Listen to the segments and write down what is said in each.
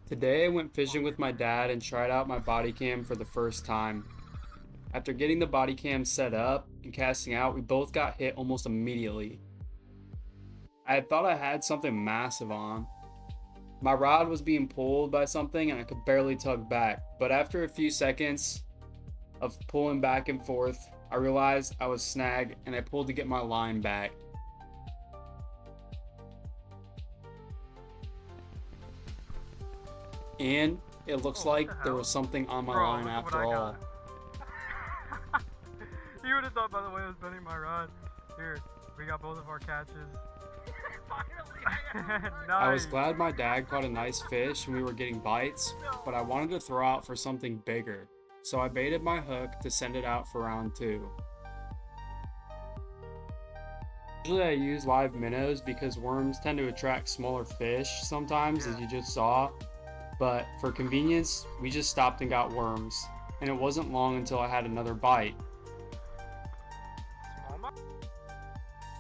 Today I went fishing with my dad and tried out my body cam for the first time. After getting the body cam set up and casting out, we both got hit almost immediately. I had thought I had something massive on. My rod was being pulled by something and I could barely tug back, but after a few seconds of pulling back and forth, I realized I was snagged and I pulled to get my line back. And it looks Oh, what like the there hell? was something on my Bro, line look at what after I all. got. You would have thought by the way I was bending my rod. Here, we got both of our catches. Finally, I got I was nice. glad my dad caught a nice fish and we were getting bites, but I wanted to throw out for something bigger, so I baited my hook to send it out for round 2. Usually I use live minnows because worms tend to attract smaller fish sometimes, as you just saw, but for convenience, we just stopped and got worms, and it wasn't long until I had another bite. Smallmouth?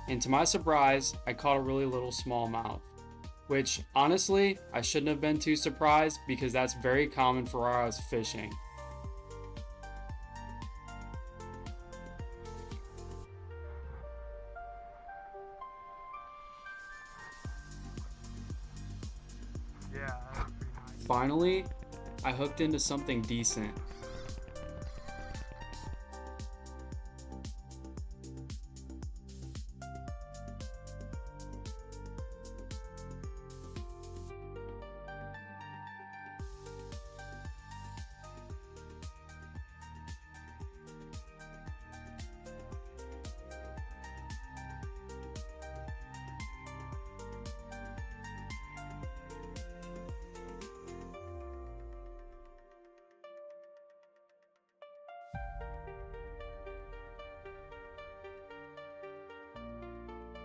And to my surprise, I caught a really little smallmouth. Which, honestly, I shouldn't have been too surprised because that's very common for where I was fishing. Yeah, that was pretty nice. Finally, I hooked into something decent.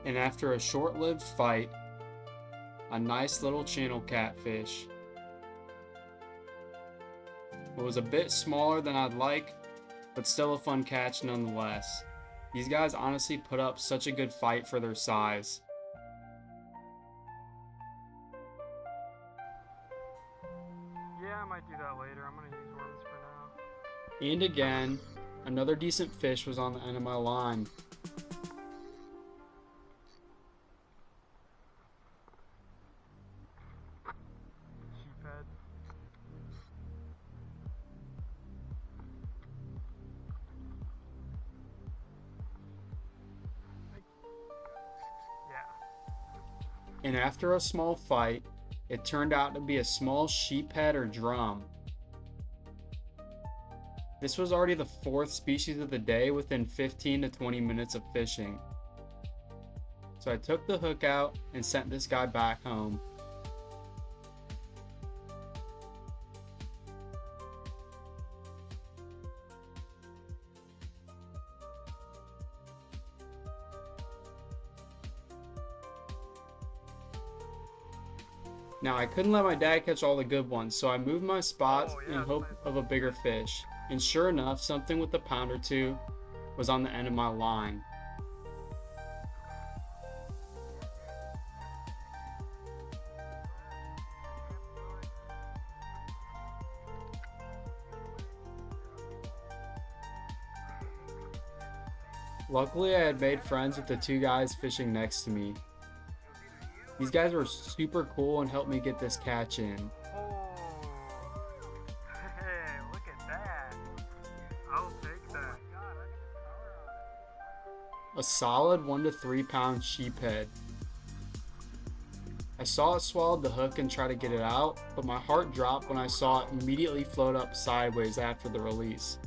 And after a short-lived fight, a nice little channel catfish. It was a bit smaller than I'd like, but still a fun catch nonetheless. These guys honestly put up such a good fight for their size. Yeah, I might do that later. I'm gonna use worms for now. And again, another decent fish was on the end of my line. Sheephead. Yeah. And after a small fight, it turned out to be a small sheephead or drum. This was already the 4th species of the day within 15 to 20 minutes of fishing. So I took the hook out and sent this guy back home. Now I couldn't let my dad catch all the good ones, so I moved my spots in hope of a bigger fish. And sure enough, something with a pound or two was on the end of my line. Luckily, I had made friends with the 2 guys fishing next to me. These guys were super cool and helped me get this catch in. Oh. Hey, look at that. I'll take that. A solid 1 to 3 pound sheephead. I saw it swallowed the hook and try to get it out, but my heart dropped when I saw it immediately float up sideways after the release.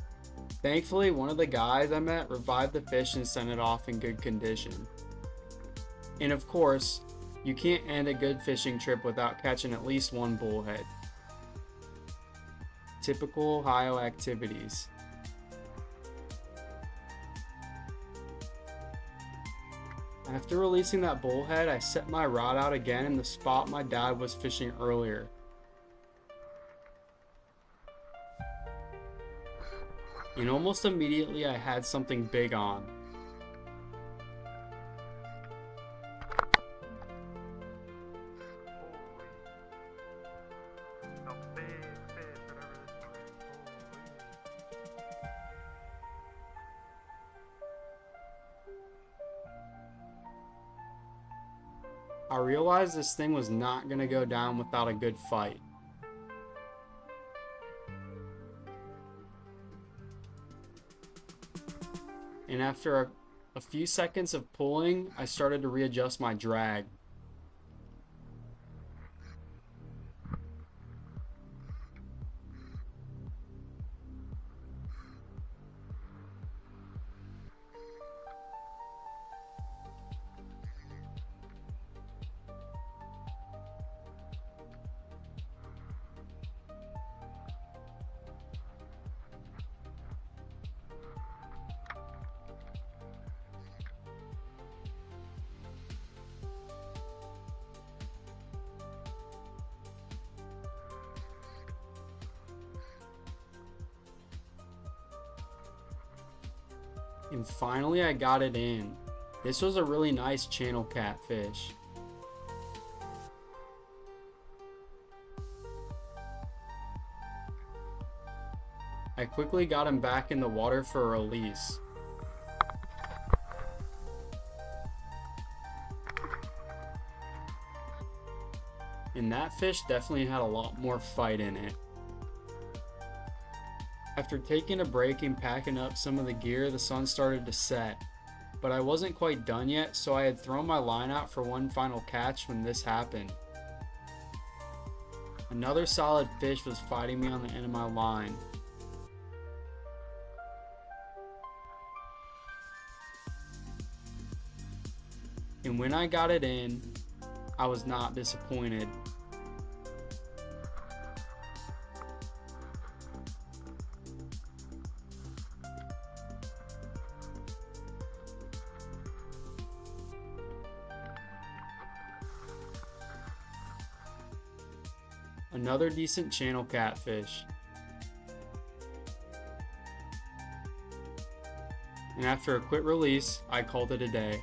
Thankfully, one of the guys I met revived the fish and sent it off in good condition. And of course, you can't end a good fishing trip without catching at least one bullhead. Typical Ohio activities. After releasing that bullhead, I set my rod out again in the spot my dad was fishing earlier. And almost immediately I had something big on. The I realized this thing was not going to go down without a good fight. And after a few seconds of pulling, I started to readjust my drag. And finally I got it in. This was a really nice channel catfish. I quickly got him back in the water for a release. And that fish definitely had a lot more fight in it. After taking a break and packing up some of the gear, the sun started to set. But I wasn't quite done yet, so I had thrown my line out for one final catch when this happened. Another solid fish was fighting me on the end of my line. And when I got it in, I was not disappointed. Another decent channel catfish. And after a quick release, I called it a day.